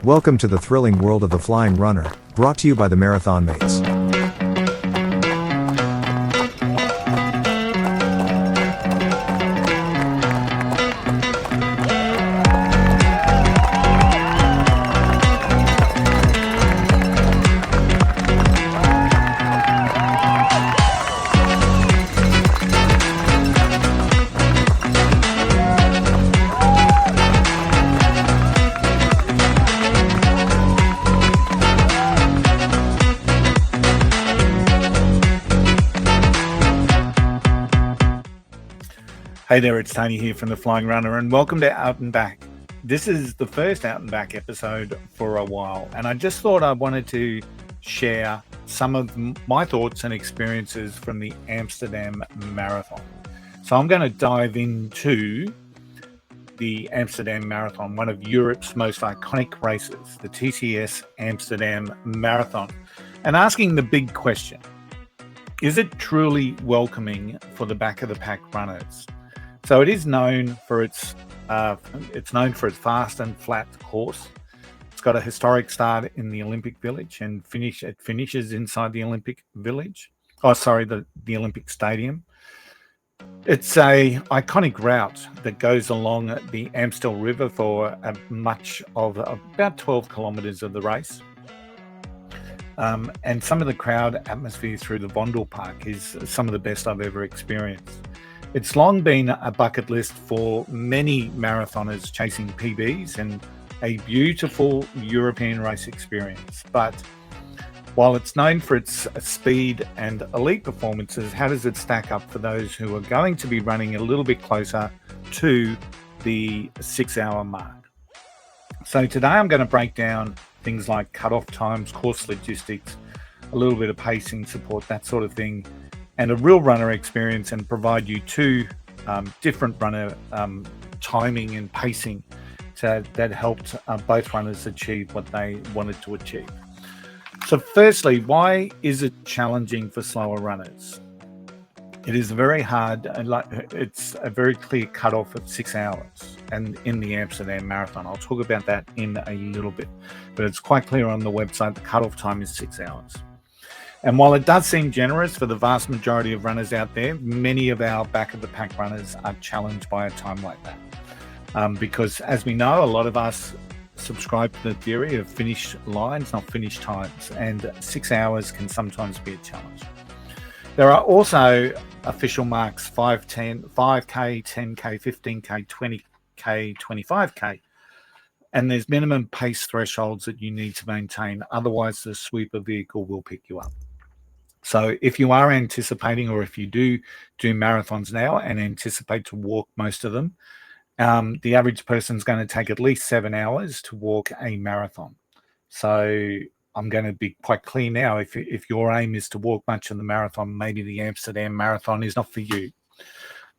Welcome to the thrilling world of the flying runner, brought to you by the Marathon Mates. Hey there, it's Tony here from The Flying Runner, and welcome to Out and Back. This is the first Out and Back episode for a while, and I just thought I wanted to share some of my thoughts and experiences from the Amsterdam Marathon. So I'm going to dive into the Amsterdam Marathon, one of Europe's most iconic races, the TCS Amsterdam Marathon, and asking the big question: is it truly welcoming for the back of the pack runners? So it is known for its fast and flat course. It's got a historic start in the Olympic Village and it finishes inside the Olympic Village. The Olympic Stadium. It's a iconic route that goes along the Amstel River for much of about 12 kilometers of the race. And some of the crowd atmosphere through the Vondelpark is some of the best I've ever experienced. It's long been a bucket list for many marathoners chasing PBs and a beautiful European race experience. But while it's known for its speed and elite performances, how does it stack up for those who are going to be running a little bit closer to the 6-hour mark? So today I'm going to break down things like cutoff times, course logistics, a little bit of pacing support, that sort of thing, and a real runner experience, and provide you two different runner timing and pacing that helped both runners achieve what they wanted to achieve. So firstly, why is it challenging for slower runners? It is very hard, it's a very clear cutoff of 6 hours, and in the Amsterdam Marathon. I'll talk about that in a little bit, but it's quite clear on the website the cutoff time is 6 hours. And while it does seem generous for the vast majority of runners out there, many of our back-of-the-pack runners are challenged by a time like that. Because as we know, a lot of us subscribe to the theory of finish lines, not finish times, and 6 hours can sometimes be a challenge. There are also official marks 5K, 10K, 15K, 20K, 25K, and there's minimum pace thresholds that you need to maintain, otherwise the sweeper vehicle will pick you up. So if you are anticipating, or if you do marathons now and anticipate to walk most of them, the average person is going to take at least 7 hours to walk a marathon. So I'm going to be quite clear now. If your aim is to walk much of the marathon, maybe the Amsterdam Marathon is not for you.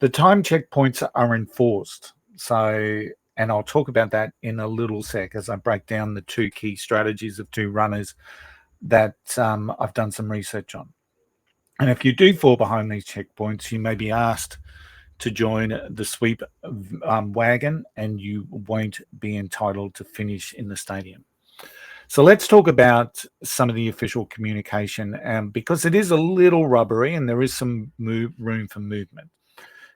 The time checkpoints are enforced. And I'll talk about that in a little sec as I break down the two key strategies of two runners that I've done some research on. And if you do fall behind these checkpoints, you may be asked to join the sweep wagon, and you won't be entitled to finish in the stadium. So let's talk about some of the official communication, because it is a little rubbery and there is some room for movement.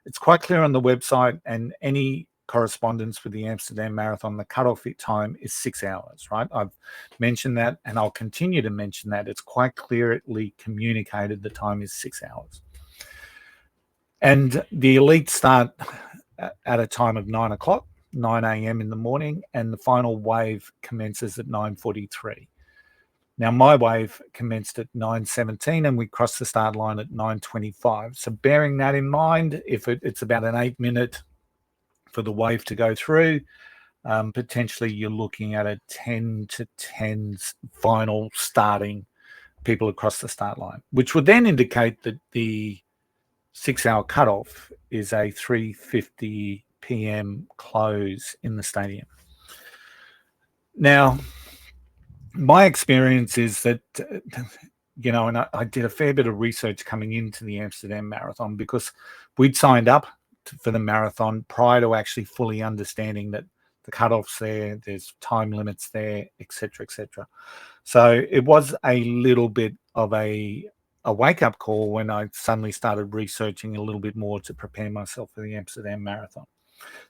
It's quite clear on the website, and any correspondence with the Amsterdam Marathon, the cutoff time is 6 hours, right? I've mentioned that, and I'll continue to mention that. It's quite clearly communicated the time is 6 hours. And the elite start at a time of 9 a.m. in the morning, and the final wave commences at 9:43. Now, my wave commenced at 9:17, and we crossed the start line at 9:25. So bearing that in mind, if it's about an 8-minute for the wave to go through, potentially you're looking at a 10 to 10 final starting people across the start line, which would then indicate that the 6-hour cutoff is a 3:50 p.m. close in the stadium. Now, my experience is that, and I did a fair bit of research coming into the Amsterdam Marathon, because we'd signed up for the marathon prior to actually fully understanding that the cutoffs there, there's time limits there, etc., etc. So it was a little bit of a wake-up call when I suddenly started researching a little bit more to prepare myself for the Amsterdam Marathon.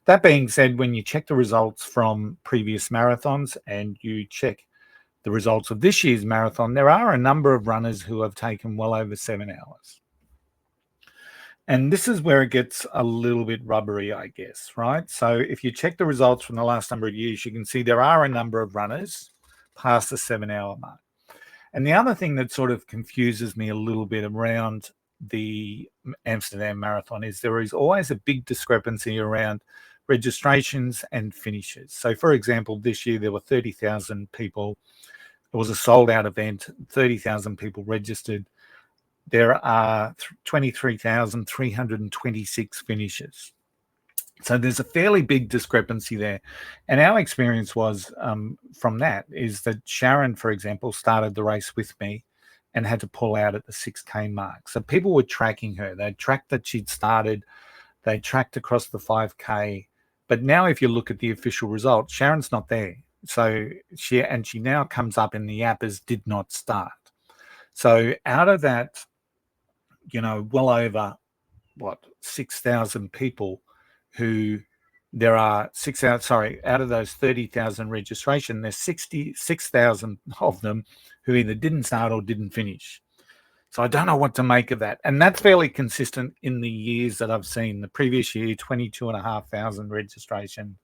That being said, when you check the results from previous marathons and you check the results of this year's marathon, there are a number of runners who have taken well over 7 hours. And this is where it gets a little bit rubbery, I guess, right? So if you check the results from the last number of years, you can see there are a number of runners past the 7-hour mark. And the other thing that sort of confuses me a little bit around the Amsterdam Marathon is there is always a big discrepancy around registrations and finishes. So, for example, this year there were 30,000 people. It was a sold-out event, 30,000 people registered. There are 23,326 finishes. So there's a fairly big discrepancy there. And our experience was from that is that Sharon, for example, started the race with me and had to pull out at the 6K mark. So people were tracking her. They tracked that she'd started. They tracked across the 5K. But now if you look at the official results, Sharon's not there. So she now comes up in the app as did not start. So out of that, well over, 6,000 people who there are out of those 30,000 registration, there's 66,000 of them who either didn't start or didn't finish. So I don't know what to make of that. And that's fairly consistent in the years that I've seen. The previous year, 22,500 registration,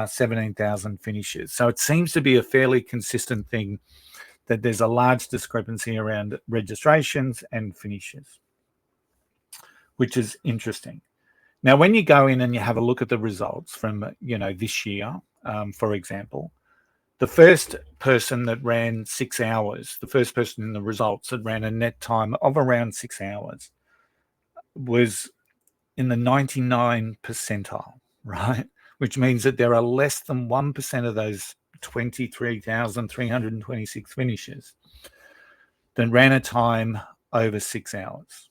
17,000 finishes. So it seems to be a fairly consistent thing that there's a large discrepancy around registrations and finishes, which is interesting. Now, when you go in and you have a look at the results from, this year, for example, the first person that ran 6 hours, the first person in the results that ran a net time of around 6 hours was in the 99 percentile, right? Which means that there are less than 1% of those 23,326 finishes that ran a time over 6 hours.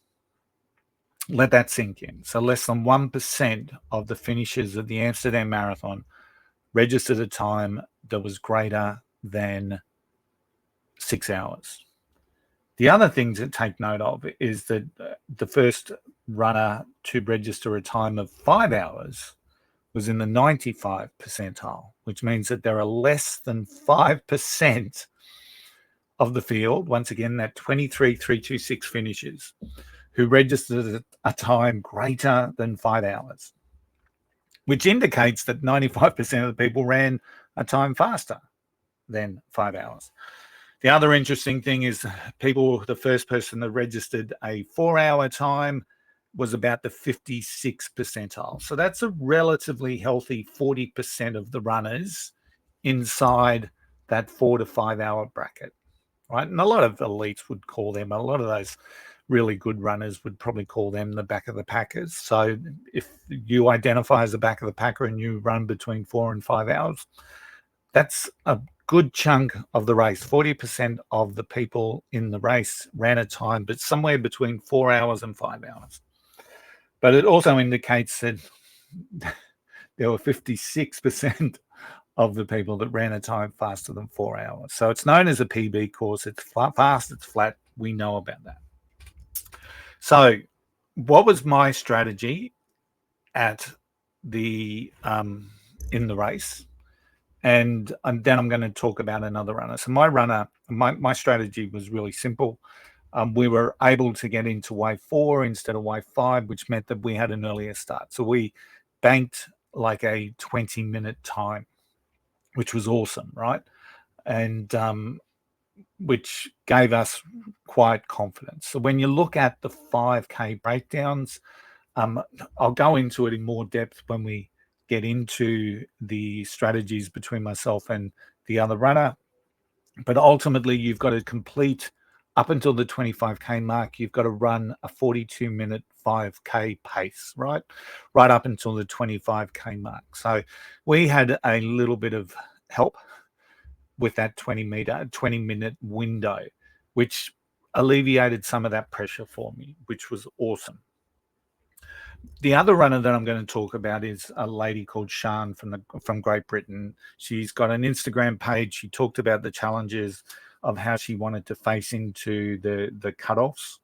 Let that sink in. So less than 1% of the finishers of the Amsterdam Marathon registered a time that was greater than 6 hours. The other thing to take note of is that the first runner to register a time of 5 hours was in the 95 percentile, which means that there are less than 5% of the field, once again, that 23,326 finishes, who registered a time greater than 5 hours, which indicates that 95% of the people ran a time faster than 5 hours. The other interesting thing is the first person that registered a 4-hour time was about the 56 percentile. So that's a relatively healthy 40% of the runners inside that 4 to 5 hour bracket, right? And a lot of elites would call them, a lot of those really good runners would probably call them the back of the packers. So if you identify as a back of the packer and you run between 4 and 5 hours, that's a good chunk of the race. 40% of the people in the race ran a time, but somewhere between 4 hours and 5 hours. But it also indicates that there were 56% of the people that ran a time faster than 4 hours. So it's known as a PB course. It's fast, it's flat. We know about that. So what was my strategy at the in the race? And then I'm going to talk about another runner. So my strategy was really simple. We were able to get into wave 4 instead of wave 5, which meant that we had an earlier start. So we banked like a 20-minute time, which was awesome, right? And which gave us quite confidence. So when you look at the 5K breakdowns, I'll go into it in more depth when we get into the strategies between myself and the other runner. But ultimately, you've got to complete up until the 25K mark. You've got to run a 42-minute 5K pace, right? Right up until the 25K mark. So we had a little bit of help with that 20-minute window, which alleviated some of that pressure for me, which was awesome. The other runner that I'm going to talk about is a lady called Sian from Great Britain. She's got an Instagram page. She talked about the challenges of how she wanted to face into the cutoffs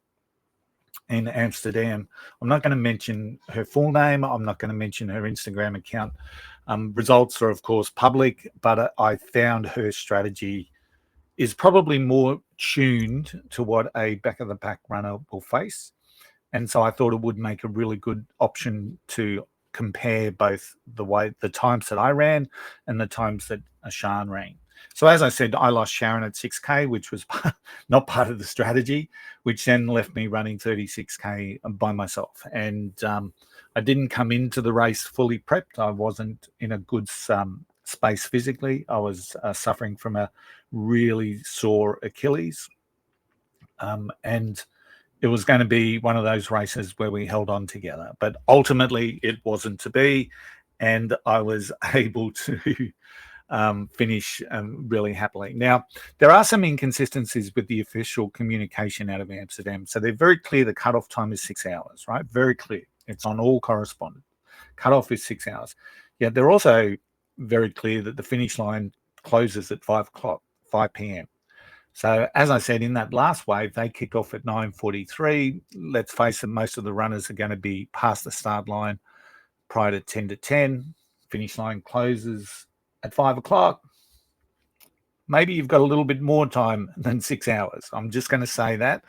in Amsterdam. I'm not going to mention her full name. I'm not going to mention her Instagram account. Results are, of course, public, but I found her strategy is probably more tuned to what a back of the pack runner will face. And so I thought it would make a really good option to compare both the times that I ran and the times that Sian ran. So as I said, I lost Sharon at 6K, which was not part of the strategy, which then left me running 36K by myself. And I didn't come into the race fully prepped. I wasn't in a good space physically. I was suffering from a really sore Achilles. And it was going to be one of those races where we held on together. But ultimately, it wasn't to be. And I was able to finish really happily. Now, there are some inconsistencies with the official communication out of Amsterdam. So they're very clear the cutoff time is 6 hours, right? Very clear. It's on all correspondence. Cutoff is 6 hours. Yet they're also very clear that the finish line closes at 5 p.m. So as I said, in that last wave, they kick off at 9:43. Let's face it, most of the runners are going to be past the start line prior to 10 to 10. Finish line closes at 5 o'clock. Maybe you've got a little bit more time than 6 hours. I'm just going to say that.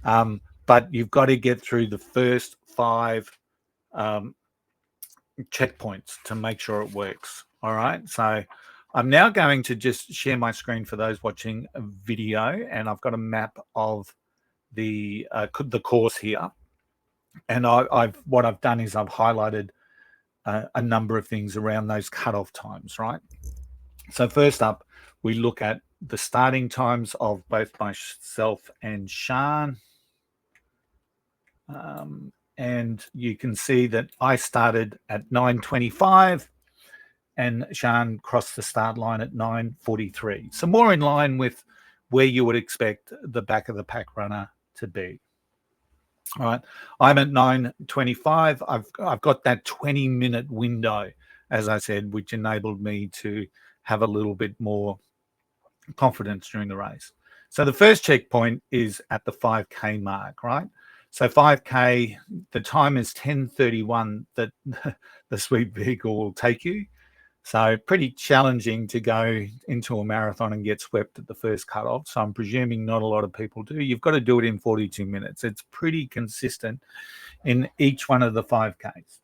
But you've got to get through the first 5 checkpoints to make sure it works. All right. So I'm now going to just share my screen for those watching a video, and I've got a map of the course here. And what I've done is I've highlighted a number of things around those cutoff times, right? So first up, we look at the starting times of both myself and Sian. And you can see that I started at 9:25 and Sian crossed the start line at 9:43. So more in line with where you would expect the back of the pack runner to be. All right, I'm at 9:25. I've got that 20-minute window, as I said, which enabled me to have a little bit more confidence during the race. So the first checkpoint is at the 5K mark, right? So 5K, the time is 10:31 that the sweet vehicle will take you. So pretty challenging to go into a marathon and get swept at the first cutoff. So I'm presuming not a lot of people do. You've got to do it in 42 minutes. It's pretty consistent in each one of the 5Ks.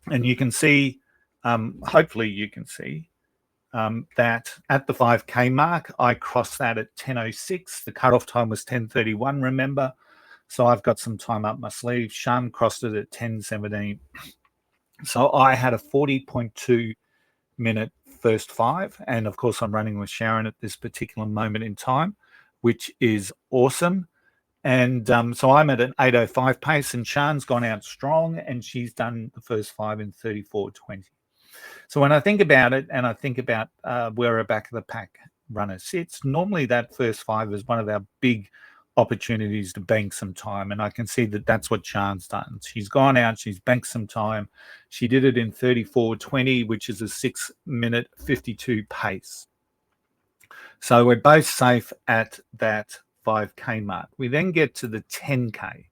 And you can see, hopefully you can see, that at the 5K mark, I crossed that at 10:06. The cutoff time was 10:31, remember? So I've got some time up my sleeve. Sian crossed it at 10:17. So I had a 40.2 minute first 5. And of course, I'm running with Sharon at this particular moment in time, which is awesome. And so I'm at an 8:05 pace, and Sian's gone out strong, and she's done the first 5 in 34:20. So when I think about it, and I think about where a back of the pack runner sits, normally that first 5 is one of our big opportunities to bank some time, and I can see that that's what Sian's done. She's gone out, she's banked some time. She did it in 34:20, which is a 6-minute 52 pace. So we're both safe at that 5K mark. We then get to the 10K.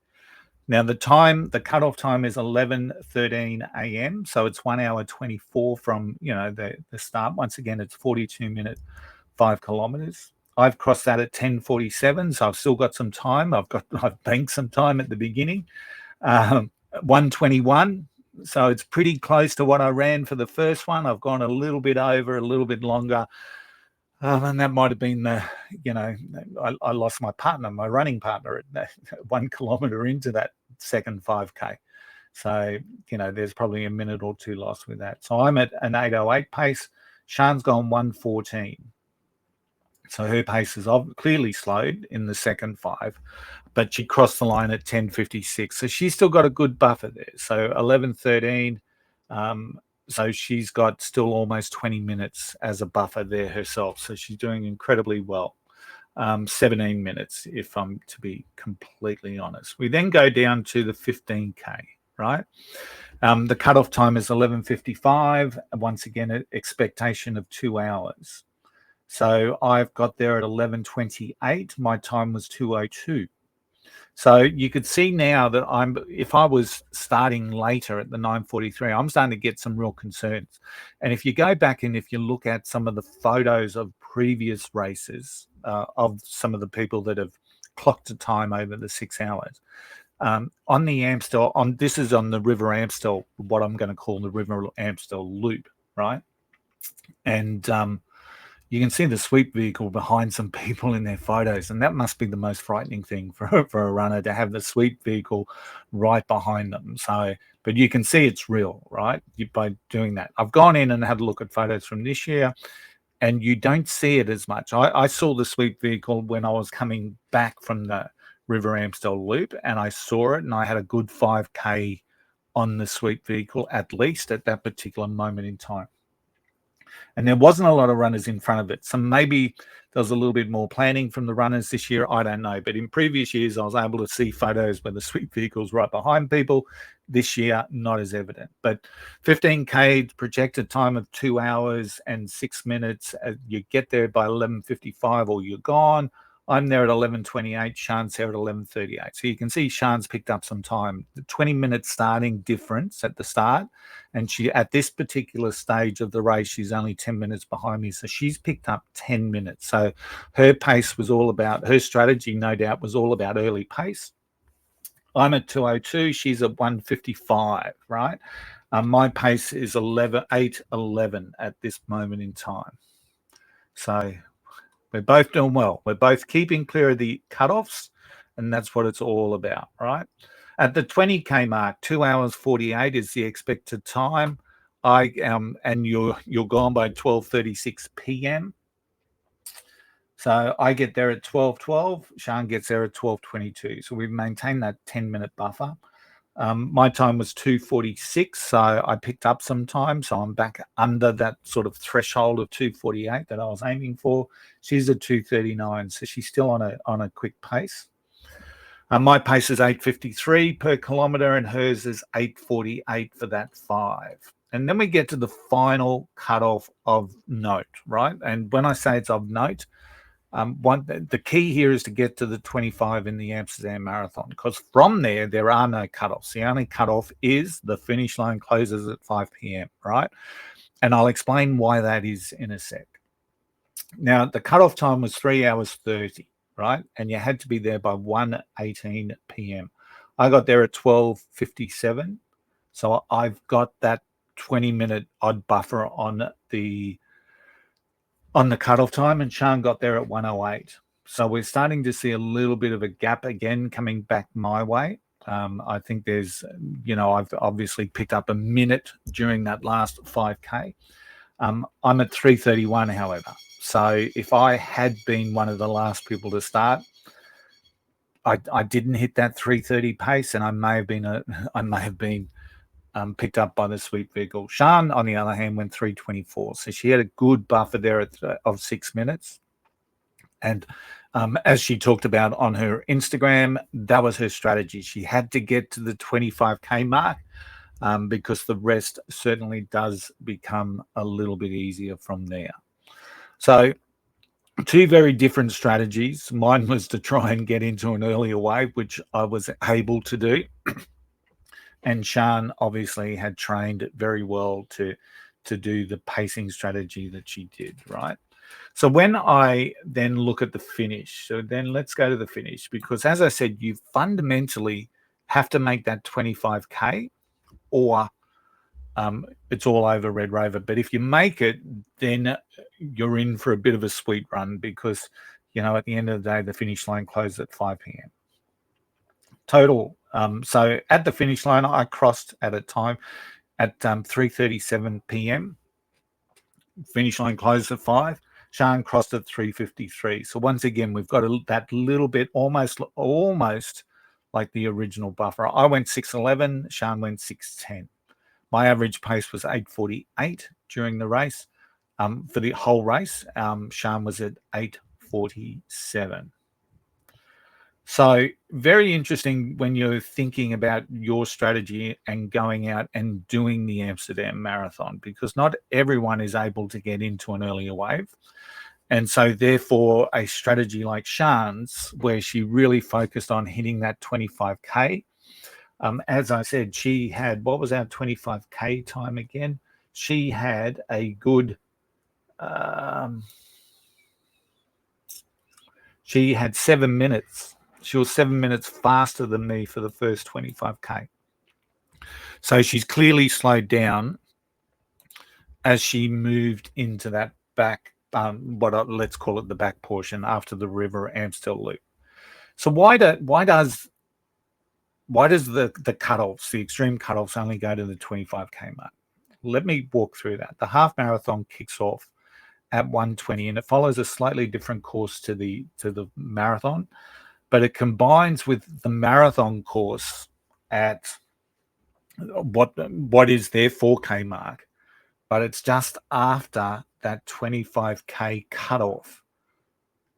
Now the cutoff time is 11:13 a.m. So it's 1 hour 24 from the start. Once again, it's 42-minute 5 kilometers. I've crossed that at 10:47, so I've still got some time. I've banked some time at the beginning. 1:21, so it's pretty close to what I ran for the first one. I've gone a little bit over, a little bit longer. And that might have been I lost my partner, my running partner, at 1 kilometer into that second 5K. So, there's probably a minute or two lost with that. So I'm at an 8:08 pace. Sian's gone 1:14. So her pace is clearly slowed in the second 5, but she crossed the line at 10:56. So she's still got a good buffer there. So 11:13. So she's got still almost 20 minutes as a buffer there herself. So she's doing incredibly well. 17 minutes, if I'm to be completely honest. We then go down to the 15K. right? The cutoff time is 11:55. Once again, an expectation of 2 hours. So I've got there at 11:28. My time was 2:02. So you could see now that if I was starting later at the 9:43, I'm starting to get some real concerns. And if you go back and if you look at some of the photos of previous races of some of the people that have clocked a time over the 6 hours, on the Amstel, this is on the River Amstel, what I'm going to call the River Amstel Loop, right? And you can see the sweep vehicle behind some people in their photos, and that must be the most frightening thing for a runner, to have the sweep vehicle right behind them. So, but you can see it's real, right? By doing that. I've gone in and had a look at photos from this year, and you don't see it as much. I saw the sweep vehicle when I was coming back from the River Amstel Loop, and I saw it, and I had a good 5K on the sweep vehicle, at least at that particular moment in time. And there wasn't a lot of runners in front of it. So maybe there was a little bit more planning from the runners this year. I don't know. But in previous years, I was able to see photos where the sweep vehicle's right behind people. This year, not as evident. But 15K projected time of 2 hours and 6 minutes. You get there by 11:55 or you're gone. I'm there at 11:28. Sean's there at 11:38. So you can see Sean's picked up some time. The 20-minute starting difference at the start. And she, at this particular stage of the race, she's only 10 minutes behind me. So she's picked up 10 minutes. So her pace was all about, her strategy, no doubt, was all about early pace. I'm at 2:02. She's at 1:55, right? My pace is 8:11 at this moment in time. So we're both doing well. We're both keeping clear of the cutoffs, and that's what it's all about, right? At the 20K mark, 2 hours 48 is the expected time. And you're gone by 12:36 p.m. So I get there at 12:12. Sean gets there at 12:22. So we've maintained that 10-minute buffer. My time was 2:46, so I picked up some time. So I'm back under that sort of threshold of 2:48 that I was aiming for. She's at 2:39, so she's still on a quick pace. My pace is 8:53 per kilometre, and hers is 8:48 for that 5. And then we get to the final cutoff of note, right? And when I say it's of note, the key here is to get to the 25 in the Amsterdam Marathon, because from there are no cutoffs. The only cutoff is the finish line closes at 5 p.m., right? And I'll explain why that is in a sec. Now, the cutoff time was 3 hours 30, right? And you had to be there by 1:18 p.m. I got there at 12:57. So I've got that 20-minute odd buffer on the cutoff time, and Sean got there at 1:08. So we're starting to see a little bit of a gap again coming back my way. I think there's, I've obviously picked up a minute during that last 5K. I'm at 3:31, however. So if I had been one of the last people to start, I didn't hit that 3:30 pace, and I may have been picked up by the sweep vehicle. Sean, on the other hand, went 3:24. So she had a good buffer there of 6 minutes. And as she talked about on her Instagram, that was her strategy. She had to get to the 25K mark because the rest certainly does become a little bit easier from there. So two very different strategies. Mine was to try and get into an earlier wave, which I was able to do. And Sean obviously had trained very well to do the pacing strategy that she did, right? So when I then look at the finish, so then let's go to the finish, because as I said, you fundamentally have to make that 25K or it's all over, Red Rover. But if you make it, then you're in for a bit of a sweet run, because, at the end of the day, the finish line closed at 5 p.m. Total. So at the finish line, I crossed at a time at 3:37 p.m. Finish line closed at 5. Sean crossed at 3:53. So once again, we've got that little bit almost like the original buffer. I went 6:11. Sean went 6:10. My average pace was 8:48 during the race. For the whole race, Sean was at 8:47. So very interesting when you're thinking about your strategy and going out and doing the Amsterdam Marathon, because not everyone is able to get into an earlier wave. And so therefore a strategy like Shan's, where she really focused on hitting that 25K. As I said, she had, what was our 25K time again? She had a good, she had 7 minutes. She was 7 minutes faster than me for the first 25K. So she's clearly slowed down as she moved into that back, let's call it the back portion after the River Amstel Loop. So why does the cutoffs, the extreme cutoffs, only go to the 25K mark? Let me walk through that. The half marathon kicks off at 1:20, and it follows a slightly different course to the marathon, but it combines with the marathon course at what is their 4K mark, but it's just after that 25K cutoff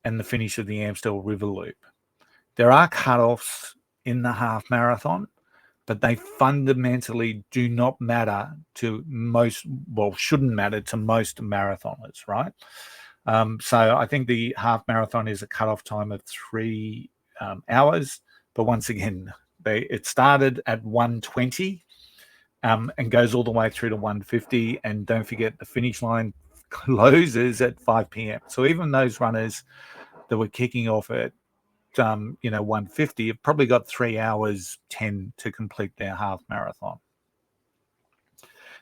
and the finish of the Amstel River Loop. There are cutoffs in the half marathon, but they fundamentally do not matter to most, well, shouldn't matter to most marathoners, right? So I think the half marathon is a cutoff time of 3 hours, but once again, it started at 1:20 and goes all the way through to 1:50, and don't forget the finish line closes at 5 p.m. So even those runners that were kicking off at 1:50 have probably got 3 hours 10 to complete their half marathon.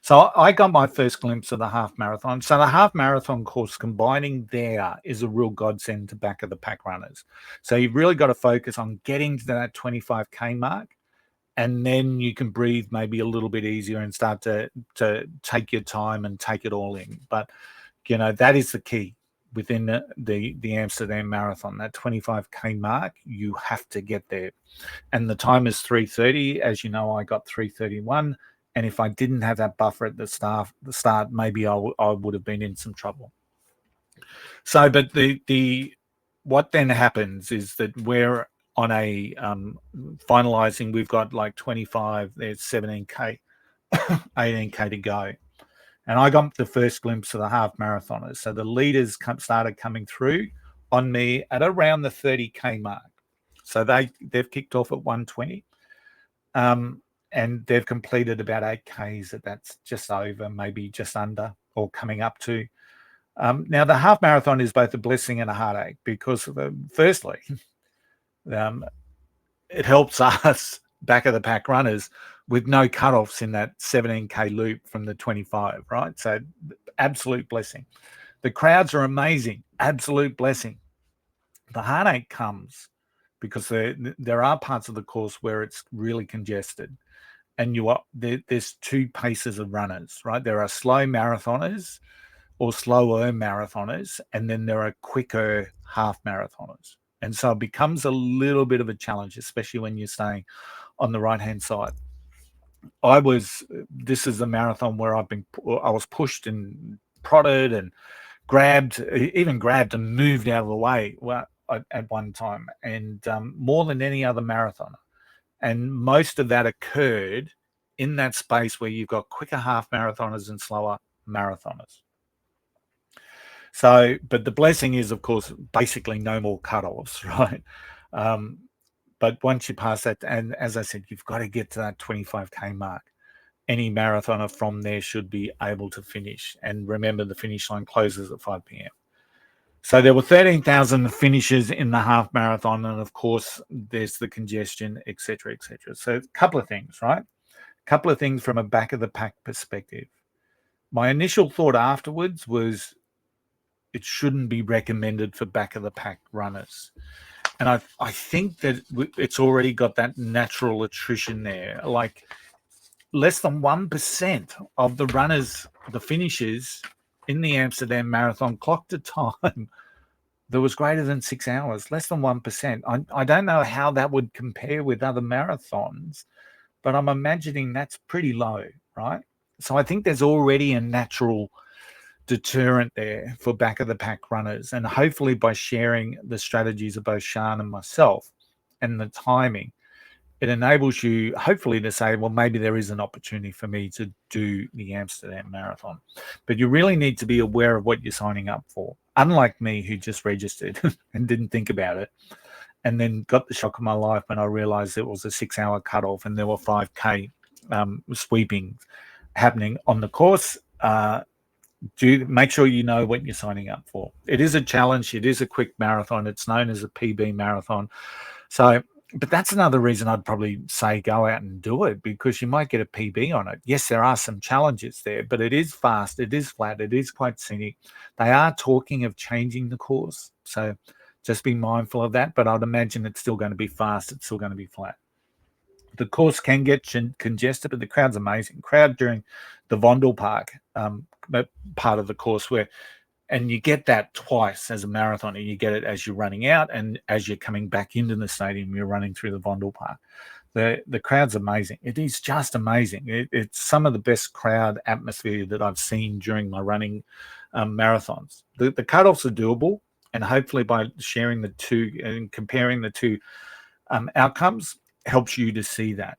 So I got my first glimpse of the half marathon. So the half marathon course combining there is a real godsend to back of the pack runners. So you've really got to focus on getting to that 25K mark, and then you can breathe maybe a little bit easier and start to take your time and take it all in. But that is the key within the Amsterdam Marathon. That 25K mark, you have to get there, and the time is 3:30. As you know, I got 3:31, and if I didn't have that buffer at the start, maybe I would have been in some trouble. So, but the what then happens is that we're on a finalizing. We've got like 25. There's 17K, 18K to go. And I got the first glimpse of the half marathoners. So the leaders started coming through on me at around the 30K mark. So they've kicked off at 1:20, and they've completed about 8Ks. That's just over, maybe just under, or coming up to. Now the half marathon is both a blessing and a heartache, because firstly, it helps us back of the pack runners with no cutoffs in that 17K loop from the 25, right? So absolute blessing. The crowds are amazing, absolute blessing. The heartache comes because there are parts of the course where it's really congested, and there's 2 paces of runners, right? There are slow marathoners or slower marathoners, and then there are quicker half marathoners. And so it becomes a little bit of a challenge, especially when you're staying on the right-hand side. This is a marathon where I was pushed and prodded and grabbed and moved out of the way at one time, and more than any other marathoner. And most of that occurred in that space where you've got quicker half marathoners and slower marathoners. So, but the blessing is, of course, basically no more cutoffs, right? But once you pass that, and as I said, you've got to get to that 25K mark. Any marathoner from there should be able to finish. And remember, the finish line closes at 5 p.m. So there were 13,000 finishes in the half marathon. And of course, there's the congestion, et cetera, et cetera. So a couple of things, right? A couple of things from a back of the pack perspective. My initial thought afterwards was it shouldn't be recommended for back of the pack runners. And I think that it's already got that natural attrition there. Like less than 1% of the runners, the finishers in the Amsterdam Marathon clocked a time that was greater than 6 hours, less than 1%. I don't know how that would compare with other marathons, but I'm imagining that's pretty low, right? So I think there's already a natural deterrent there for back of the pack runners, and hopefully by sharing the strategies of both Shan and myself, and the timing, it enables you hopefully to say, well, maybe there is an opportunity for me to do the Amsterdam Marathon. But you really need to be aware of what you're signing up for. Unlike me, who just registered and didn't think about it, and then got the shock of my life when I realized it was a 6-hour cutoff and there were 5K sweeping happening on the course. Do make sure you know what you're signing up for. It is a challenge. It is a quick marathon. It's known as a PB marathon. So, but that's another reason I'd probably say go out and do it, because you might get a PB on it. Yes, there are some challenges there, but it is fast. It is flat. It is quite scenic. They are talking of changing the course. So just be mindful of that. But I'd imagine it's still going to be fast. It's still going to be flat. The course can get congested, but the crowd's amazing. Crowd during the Vondelpark part of the course and you get that twice as a marathoner. You get it as you're running out, and as you're coming back into the stadium, you're running through the Vondelpark. The crowd's amazing. It is just amazing. It's some of the best crowd atmosphere that I've seen during my running marathons. The cutoffs are doable, and hopefully by sharing the two and comparing the two outcomes helps you to see that.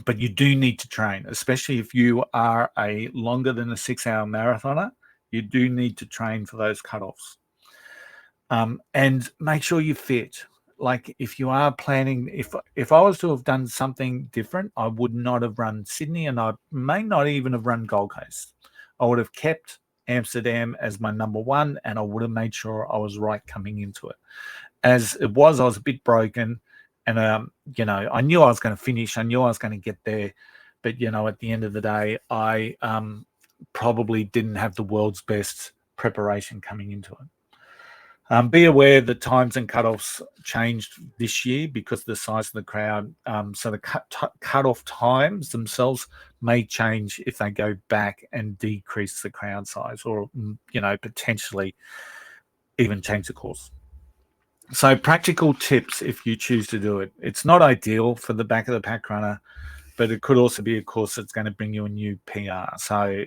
But you do need to train, especially if you are a longer than a 6-hour marathoner. You do need to train for those cutoffs, and make sure you're fit. Like if you are planning, if I was to have done something different, I would not have run Sydney, and I may not even have run Gold Coast. I would have kept Amsterdam as my number one, and I would have made sure I was right coming into it. As it was, I was a bit broken. And, I knew I was going to finish. I knew I was going to get there. But, at the end of the day, I probably didn't have the world's best preparation coming into it. Be aware that times and cutoffs changed this year because of the size of the crowd. So the cutoff times themselves may change if they go back and decrease the crowd size, or, potentially even change the course. So practical tips if you choose to do it. It's not ideal for the back of the pack runner, but it could also be a course that's going to bring you a new PR. So,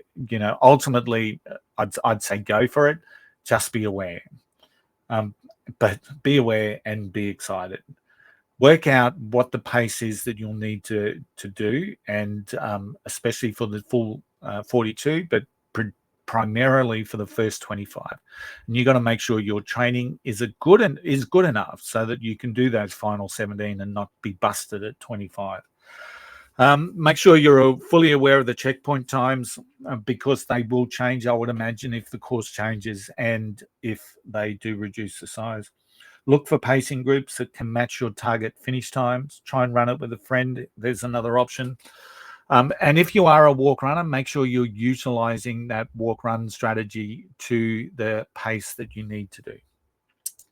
ultimately, I'd say go for it. Just be aware. But be aware and be excited. Work out what the pace is that you'll need to do, and especially for the full 42, but primarily for the first 25. And you got to make sure your training is good enough so that you can do those final 17 and not be busted at 25. Make sure you're fully aware of the checkpoint times, because they will change, I would imagine, if the course changes and if they do reduce the size. Look for pacing groups that can match your target finish times. Try and run it with a friend. There's another option. And if you are a walk runner, make sure you're utilizing that walk run strategy to the pace that you need to do.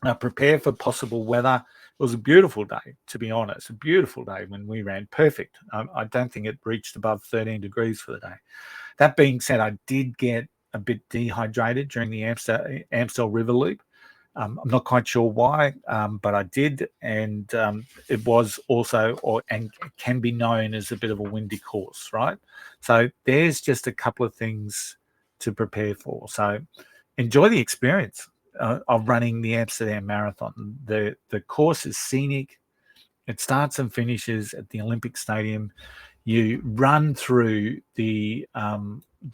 Now, prepare for possible weather. It was a beautiful day, to be honest, a beautiful day when we ran. Perfect. I don't think it reached above 13 degrees for the day. That being said, I did get a bit dehydrated during the Amstel River loop. I'm not quite sure why, but I did, and it was also, and can be known as a bit of a windy course, right? So there's just a couple of things to prepare for. So enjoy the experience of running the Amsterdam Marathon. The course is scenic. It starts and finishes at the Olympic Stadium. You run through the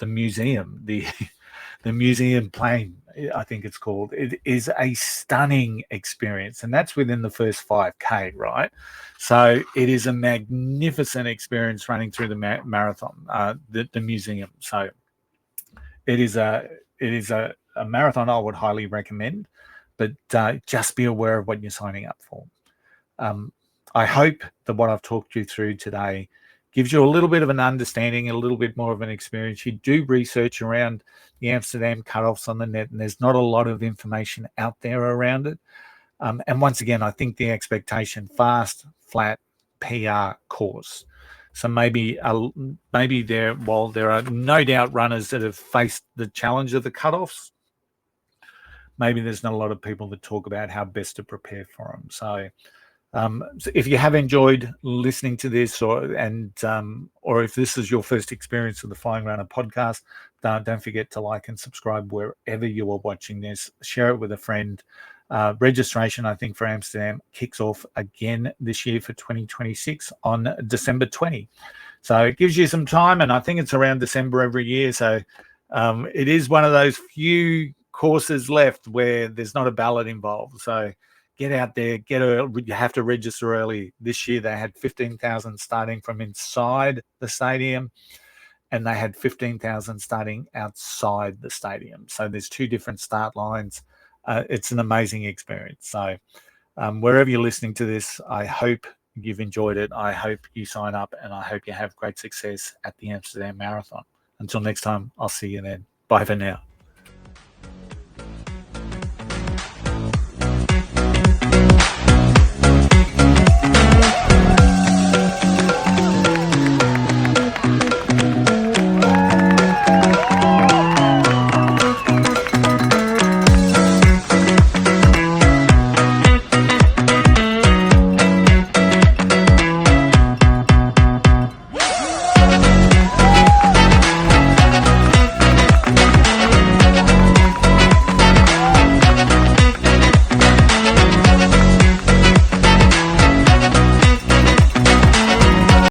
museum, the museum plain, I think it's called. It is a stunning experience, and that's within the first 5K, right? So it is a magnificent experience running through the marathon, the museum. So it is a marathon I would highly recommend, but just be aware of what you're signing up for. I hope that what I've talked you through today gives you a little bit of an understanding, a little bit more of an experience. You do research around the Amsterdam cutoffs on the net, and there's not a lot of information out there around it. And once again, I think the expectation, fast, flat, PR course. So maybe while there are no doubt runners that have faced the challenge of the cutoffs, maybe there's not a lot of people that talk about how best to prepare for them. So if you have enjoyed listening to this, or if this is your first experience with the Flying Runner podcast, don't forget to like and subscribe wherever you are watching this. Share it with a friend. Registration, I think, for Amsterdam kicks off again this year for 2026 on December 20. So it gives you some time, and I think it's around December every year. So it is one of those few courses left where there's not a ballot involved. So get out there, you have to register early. This year they had 15,000 starting from inside the stadium, and they had 15,000 starting outside the stadium. So there's two different start lines. It's an amazing experience. So wherever you're listening to this, I hope you've enjoyed it. I hope you sign up, and I hope you have great success at the Amsterdam Marathon. Until next time, I'll see you then. Bye for now.